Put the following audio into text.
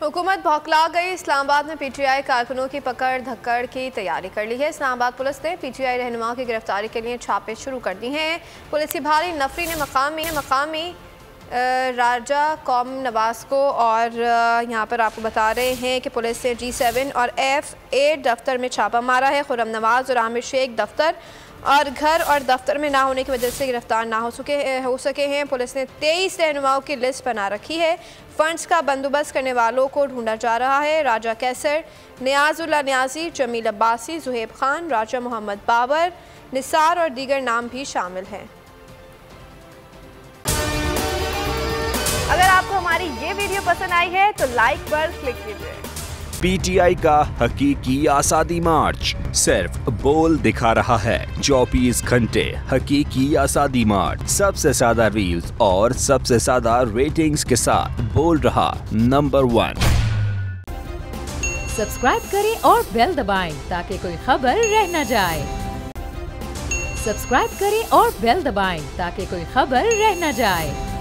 हुकूमत बौखला गई। इस्लामाबाद में पीटीआई कारकुनों की पकड़ धक्कड़ की तैयारी कर ली है। इस्लामाबाद पुलिस ने पीटीआई रहनुमाओं की गिरफ्तारी के लिए छापे शुरू कर दिए हैं। पुलिस की भारी नफरी ने मकामी राजा कौम नवाज को और यहाँ पर आपको बता रहे हैं कि पुलिस ने G7 और F8 दफ्तर में छापा मारा है। खुर्रम नवाज और आमिर शेख दफ्तर और घर और दफ्तर में ना होने की वजह से गिरफ्तार ना हो सके हैं। पुलिस ने 23 रहनुमाओं की लिस्ट बना रखी है। फंड्स का बंदोबस्त करने वालों को ढूंढा जा रहा है। राजा कैसर, नियाजुल्लाह नियाजी, जमील अब्बासी, जुहेब खान, राजा मोहम्मद बाबर, निसार और दीगर नाम भी शामिल हैं। अगर आपको हमारी ये वीडियो पसंद आई है तो लाइक पर क्लिक कीजिए। पीटीआई का हकीकी आज़ादी मार्च सिर्फ बोल दिखा रहा है। 24 घंटे हकीकी आज़ादी मार्च, सबसे ज्यादा रील्स और सबसे ज्यादा रेटिंग्स के साथ बोल रहा नंबर 1। सब्सक्राइब करें और बेल दबाएं ताकि कोई खबर रह न जाए। सब्सक्राइब करें और बेल दबाएं ताकि कोई खबर रह न जाए।